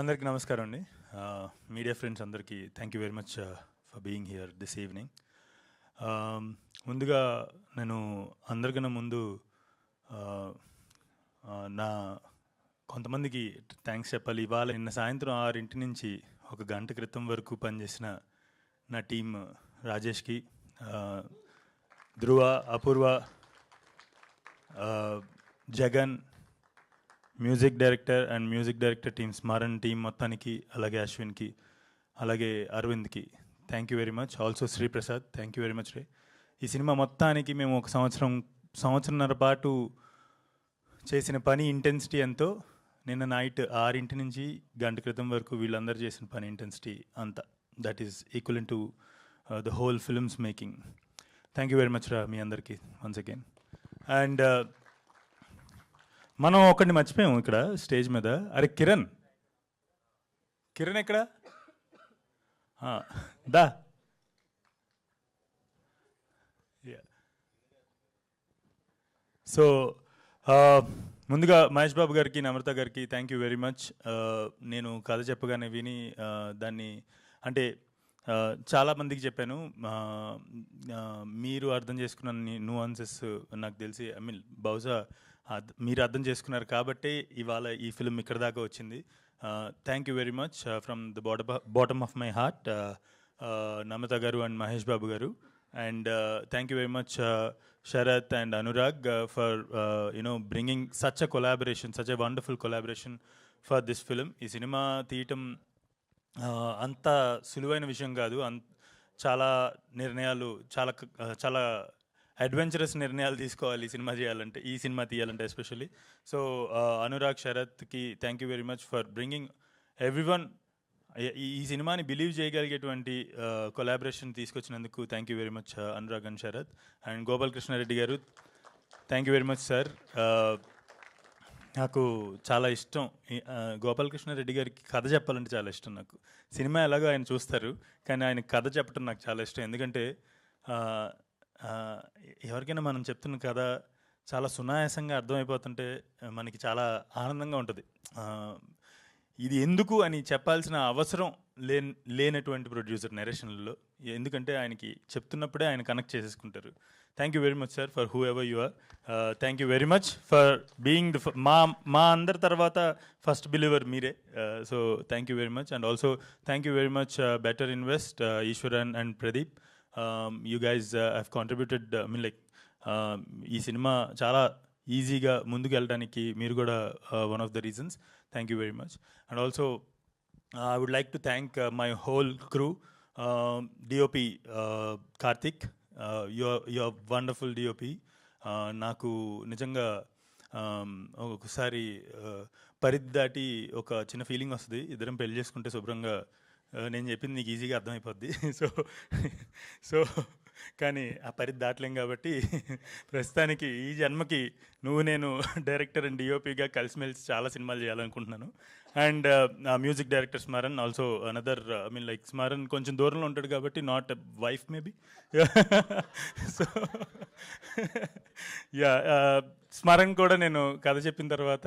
అందరికీ నమస్కారం అండి. మీడియా ఫ్రెండ్స్ అందరికీ thank you very much for being here this evening. ముందుగా నేను అందరికన్నా ముందు uh, నా కొంతమందికి థ్యాంక్స్ చెప్పాలి. ఇవాళ నిన్న సాయంత్రం 6 నుంచి ఒక గంట క్రితం వరకు పనిచేసిన నా టీం రాజేష్కి, Dhruva, Apoorva, Jagan, music director team, Smaran team మొత్తానికి, అలాగే అశ్విన్కి, అలాగే అరవింద్కి thank you very much. Also Sriprasad, thank you very much రే. ఈ సినిమా మొత్తానికి మేము ఒక సంవత్సరంన్నర పాటు చేసిన పని ఇంటెన్సిటీ ఎంతో నిన్న నైట్ 6 నుంచి గంట క్రితం వరకు వీళ్ళందరూ చేసిన పని ఇంటెన్సిటీ అంత, that is equal to the whole films making. Thank you very much రా మీ అందరికీ వన్స్ అగైన్. అండ్ మనం ఒకడిని మర్చిపోయాము ఇక్కడ స్టేజ్ మీద. అరే కిరణ్ ఎక్కడ? దా. సో ముందుగా మహేష్ బాబు గారికి, నమ్రత గారికి థ్యాంక్ యూ వెరీ మచ్. నేను కథ చెప్పగానే విని దాన్ని అంటే చాలామందికి చెప్పాను. మీరు అర్థం చేసుకున్న న్యూఆన్సెస్ నాకు తెలిసి, ఐ మీన్ బహుశా మీరు అర్థం చేసుకున్నారు కాబట్టి ఇవాళ ఈ ఫిల్మ్ ఇక్కడ దాకా వచ్చింది. Thank you very much from the bottom of my heart, Namrata గారు అండ్ మహేష్ బాబు గారు. And thank you very much Sharath and Anurag for bringing such a wonderful collaboration for this film. ఈ సినిమా తీయటం అంత సులువైన విషయం కాదు. చాలా నిర్ణయాలు, చాలా అడ్వెంచరస్ నిర్ణయాలు తీసుకోవాలి ఈ సినిమా తీయాలంటే ఎస్పెషల్లీ. సో అనురాగ్, శరత్కి thank you very much for bringing everyone ఈ సినిమాని బిలీవ్ చేయగలిగేటువంటి కొలాబరేషన్ తీసుకొచ్చినందుకు thank you very much Anurag and Sharath. And Gopalakrishna Reddy గారు, thank you very much sir. నాకు చాలా ఇష్టం గోపాలకృష్ణారెడ్డి గారికి కథ చెప్పాలంటే చాలా ఇష్టం నాకు. సినిమా ఎలాగో ఆయన చూస్తారు, కానీ ఆయన కథ చెప్పడం నాకు చాలా ఇష్టం. ఎందుకంటే ఎవరికైనా మనం చెప్తున్న కథ చాలా సునాయాసంగా అర్థమైపోతుంటే మనకి చాలా ఆనందంగా ఉంటుంది. ఇది ఎందుకు అని చెప్పాల్సిన అవసరం లేనటువంటి ప్రొడ్యూసర్ నెరేషన్లో, ఎందుకంటే ఆయనకి చెప్తున్నప్పుడే ఆయన కనెక్ట్ చేసేసుకుంటారు. Thank you very much sir for whoever you are. Thank you very much for being మా అందరి తర్వాత ఫస్ట్ బిలీవర్ మీరే. So thank you very much. And also thank you very much better invest, Eswaran and Pradeep. You guys have contributed, I mean like ఈ cinema చాలా ఈజీగా ముందుకు వెళ్ళడానికి మీరు కూడా one of the reasons. Thank you very much. And also, I would like to thank my whole crew. DOP Karthik, you're wonderful DOP. నాకు నిజంగా ఒకసారి పరిధి దాటి ఒక చిన్న ఫీలింగ్ వస్తుంది. ఇద్దరం పెళ్లి చేసుకుంటే శుభ్రంగా నేను చెప్పింది నీకు ఈజీగా అర్థమైపోద్ది. సో కానీ ఆ పరిధి దాటలేం కాబట్టి ప్రస్తుతానికి ఈ జన్మకి నేను డైరెక్టర్ అండ్ డిఓపిగా కలిసిమెలిసి చాలా సినిమాలు చేయాలనుకుంటున్నాను. And music director Smaran, also another, I mean like Smaran కొంచెం దూరంలో ఉంటాడు కాబట్టి not wife maybe. So yeah, Smaran కూడా నేను కథ చెప్పిన తర్వాత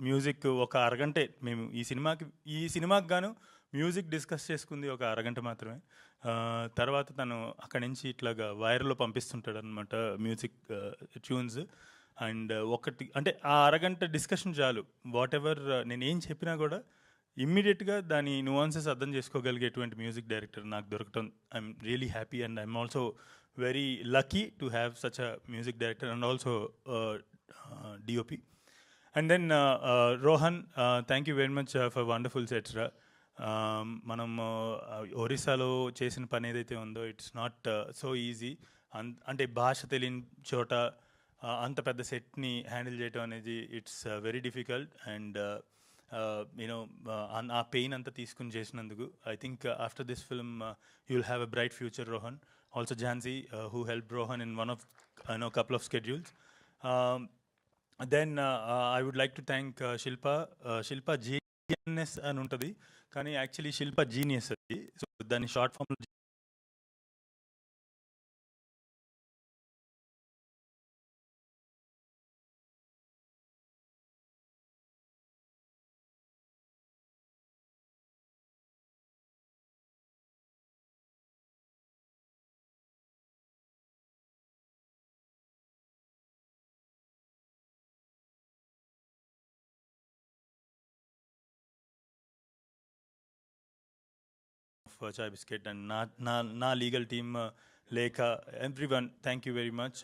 మ్యూజిక్ ఒక అరగంటే, మేము ఈ సినిమాకి గాను మ్యూజిక్ డిస్కస్ చేసుకుంది ఒక అరగంట మాత్రమే. తర్వాత తను అక్కడి నుంచి ఇట్లాగా వైర్లో పంపిస్తుంటాడు అనమాట మ్యూజిక్ ట్యూన్స్. అండ్ ఒకటి అంటే ఆ అరగంట డిస్కషన్ చాలు. వాట్ ఎవర్ నేను ఏం చెప్పినా కూడా ఇమ్మీడియట్గా దాని నువాన్సెస్ అర్థం చేసుకోగలిగేటువంటి మ్యూజిక్ డైరెక్టర్ నాకు దొరకటం I'm really happy. And I'm also very lucky to have such a music director and also DOP. And then Rohan, thank you very much for wonderful sets రా. మనం ఒరిస్సాలో చేసిన పని ఏదైతే ఉందో ఇట్స్ నాట్ సో ఈజీ. అంటే భాష తెలియని చోట అంత పెద్ద సెట్ని హ్యాండిల్ చేయడం అనేది it's very difficult. And you know ఆ పెయిన్ అంతా తీసుకుని చేసినందుకు I think after this film you will have a bright future Rohan. Also Jhansi who help Rohan in one of couple of schedules. Then I would like to thank Shilpa GNS అని ఉంటుంది, కానీ actually Shilpa genius అది. So దాన్ని short form chai biscuit and నా legal team Lekha everyone thank you very much.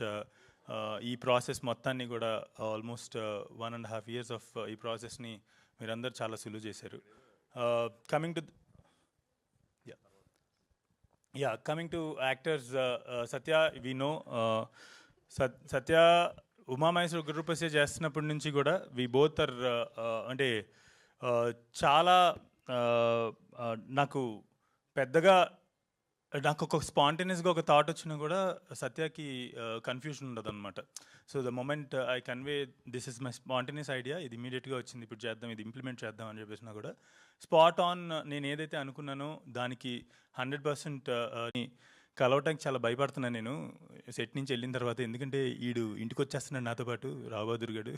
ఈ process మొత్తాన్ని కూడా almost 1.5 years of ఈ ప్రాసెస్ని మీరందరూ చాలా సులువు చేశారు. Coming to coming to actors, Satya, we know Satya Umamaheswara Guruprasad చేస్తున్నప్పటి నుంచి కూడా వి బోత్ ఆర్ అంటే చాలా నాకు పెద్దగా నాకు ఒక స్పాంటేనియస్గా ఒక థాట్ వచ్చినా కూడా సత్యకి కన్ఫ్యూజన్ ఉండదు అనమాట. So the moment I convey this is my spontaneous idea, ఇది ఇమీడియట్గా వచ్చింది, ఇప్పుడు చేద్దాం, ఇది ఇంప్లిమెంట్ చేద్దాం అని చెప్పేసినా కూడా స్పాట్ ఆన్ నేను ఏదైతే అనుకున్నానో దానికి 100% కలవటానికి చాలా భయపడుతున్నాను నేను సెట్ నుంచి వెళ్ళిన తర్వాత. ఎందుకంటే ఈడు ఇంటికి వచ్చేస్తున్నాడు నాతో పాటు, రావు బహదూర్ గారు,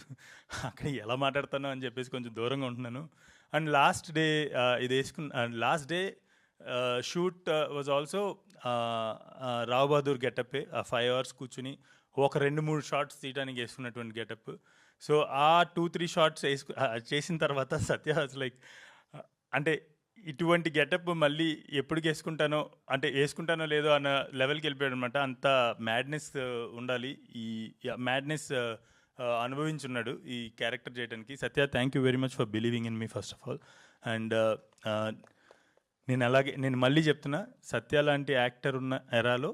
అక్కడ ఎలా మాట్లాడతానో అని చెప్పేసి కొంచెం దూరంగా ఉంటున్నాను. అండ్ లాస్ట్ డే ఇది వేసుకున్న last day shoot was also Rao Bahadur గెటప్పే. ఆ 5 hours కూర్చుని ఒక 2-3 shots తీయడానికి వేసుకున్నటువంటి గెటప్. సో ఆ 2-3 shots చేసిన తర్వాత సత్య వాజ్ లైక్, అంటే ఇటువంటి గెటప్ మళ్ళీ ఎప్పటికి వేసుకుంటానో లేదో అన్న లెవెల్కి వెళ్ళిపోయాడు అనమాట. అంత మ్యాడ్నెస్ ఉండాలి, ఈ మ్యాడ్నెస్ అనుభవించున్నాడు ఈ క్యారెక్టర్ చేయడానికి. Satya, thank you very much for believing in me first of all. And నేను మళ్ళీ చెప్తున్నా, సత్య లాంటి యాక్టర్ ఉన్న ఎరాలో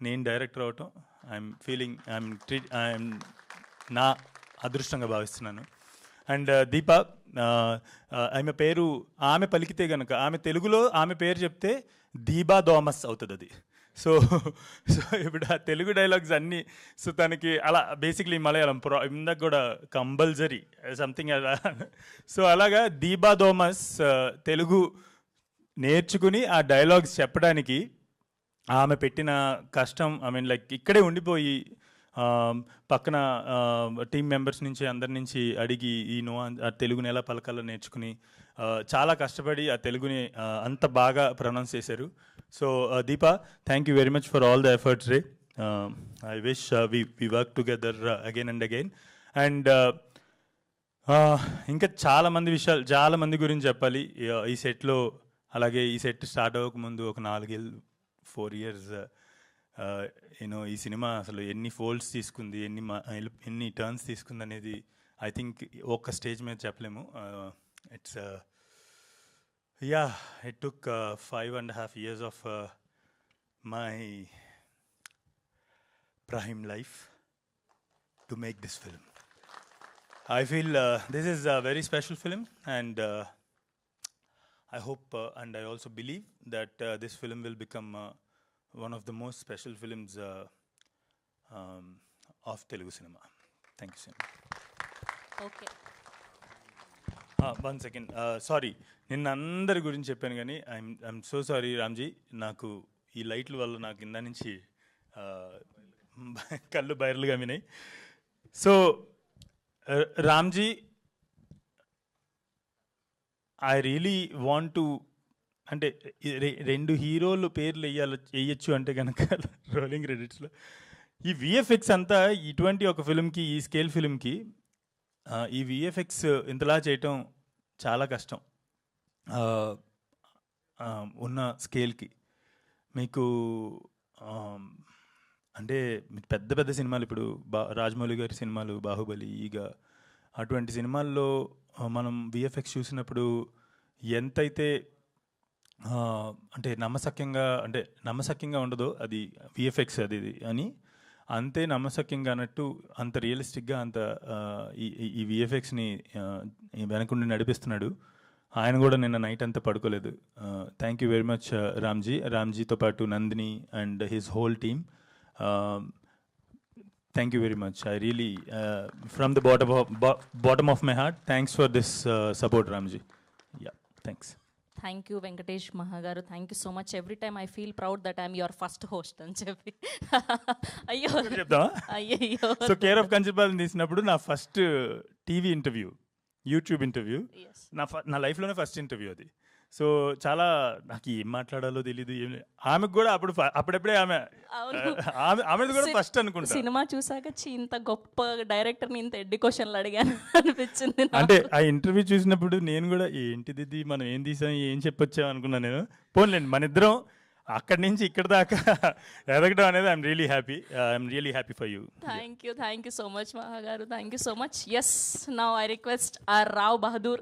నేను డైరెక్టర్ అవటం ఐఎమ్ నా అదృష్టంగా భావిస్తున్నాను. అండ్ దీప, ఆమె పేరు ఆమె పలికితే కనుక, ఆమె తెలుగులో ఆమె పేరు చెప్తే దీబా థామస్ అవుతుంది అది. సో ఇప్పుడు ఆ తెలుగు డైలాగ్స్ అన్నీ, సో తనకి అలా బేసిక్లీ మలయాళం ఇందాక కూడా కంపల్సరీ సంథింగ్ అలా. సో అలాగా దీబా థామస్ తెలుగు నేర్చుకుని ఆ డైలాగ్స్ చెప్పడానికి ఆమె పెట్టిన కష్టం, లైక్ ఇక్కడే ఉండిపోయి పక్కన టీం మెంబర్స్ నుంచి అందరి నుంచి అడిగి ఆ తెలుగుని ఎలా పలకాలో నేర్చుకుని చాలా కష్టపడి ఆ తెలుగుని అంత బాగా ప్రొనౌన్స్ చేశారు. So Deepa, thank you very much for all the efforts రే. I wish we work together again and again. And ఇంకా చాలా మంది గురించి చెప్పాలి ఈ సెట్లో. అలాగే ఈ సెట్ స్టార్ట్ అవ్వకముందు ఒక 4 years ఈ సినిమా అసలు ఎన్ని ఫోల్డ్స్ తీసుకుంది, ఎన్ని టర్న్స్ తీసుకుంది అనేది ఐ థింక్ ఒక్క స్టేజ్ మీద చెప్పలేము. It took 5.5 years of my prime life to make this film. I feel this is a very special film, and I hope and I also believe that this film will become one of the most special films of Telugu cinema. Thank you so much. Okay. 1 second. Sorry, నిన్న అందరి గురించి చెప్పాను కానీ I'm so sorry Ramji. నాకు ఈ లైట్ల వల్ల నాకు కింద నుంచి కళ్ళు బైర్లుగా వినాయి. So Ramji, I really want to, అంటే 2 హీరోలు పేర్లు వేయచ్చు అంటే కనుక రోలింగ్ క్రెడిట్స్లో ఈ విఎఫ్ఎక్స్ అంతా ఇటువంటి ఒక ఫిల్మ్కి, ఈ స్కేల్ ఫిల్మ్కి ఈ విఎఫ్ఎక్స్ ఇంతలా చేయటం చాలా కష్టం ఉన్న స్కేల్కి. మీకు అంటే పెద్ద పెద్ద సినిమాలు, ఇప్పుడు రాజమౌళి గారి సినిమాలు, బాహుబలి, ఈగ, అటువంటి సినిమాల్లో మనం విఎఫ్ఎక్స్ చూసినప్పుడు ఎంతైతే అంటే నమ్మశక్యంగా ఉండదో అది విఎఫ్ఎక్స్ అది అని, అంతే నమ్మశక్యంగా అన్నట్టు అంత రియలిస్టిక్గా అంత ఈ విఎఫ్ఎక్స్ని వెనకుండి నడిపిస్తున్నాడు. ఆయన కూడా నిన్న నైట్ అంతా పడుకోలేదు. థ్యాంక్ యూ వెరీ మచ్ రామ్జీతో పాటు Nandini and his whole team. Thank you very much. I really, from the bottom of my heart, thanks for this support, Ramji. Yeah, thanks. Thank you, Venkatesh Mahagaru. Thank you so much. Every time I feel proud that I'm your first host అని చెప్పి. అయ్యో అయ్యో. So care of కంచిపాలెం తీసినప్పుడు నా first TV interview, YouTube interview, నా లైఫ్లోనే first interview అది. So చాలా నాకు ఏం మాట్లాడాలో తెలియదు ఏం ఆమెకు కూడా అప్పుడప్పుడే ఆమెది కూడా ఫస్ట్ అనుకుంటా. సినిమా చూసాక ఇంత గొప్ప డైరెక్టర్ని ఇంత ఎడ్డి క్వశ్చన్లు అడిగాను అనిపించింది నాకు. అంటే ఆ ఇంటర్వ్యూ చూసినప్పుడు నేను కూడా ఏంటిది ఇది, మనం ఏం తీసాం, ఏం చెప్పొచ్చాం అనుకున్నాను నేను. పోన్లేండి, మన ఇద్దరం అక్కడి నుంచి ఇక్కడ దాకా ఎదగడం అనేది I'm really happy for you. Thank you so much Maha garu, thank you so much. Yes, now I request R Rao Bahadur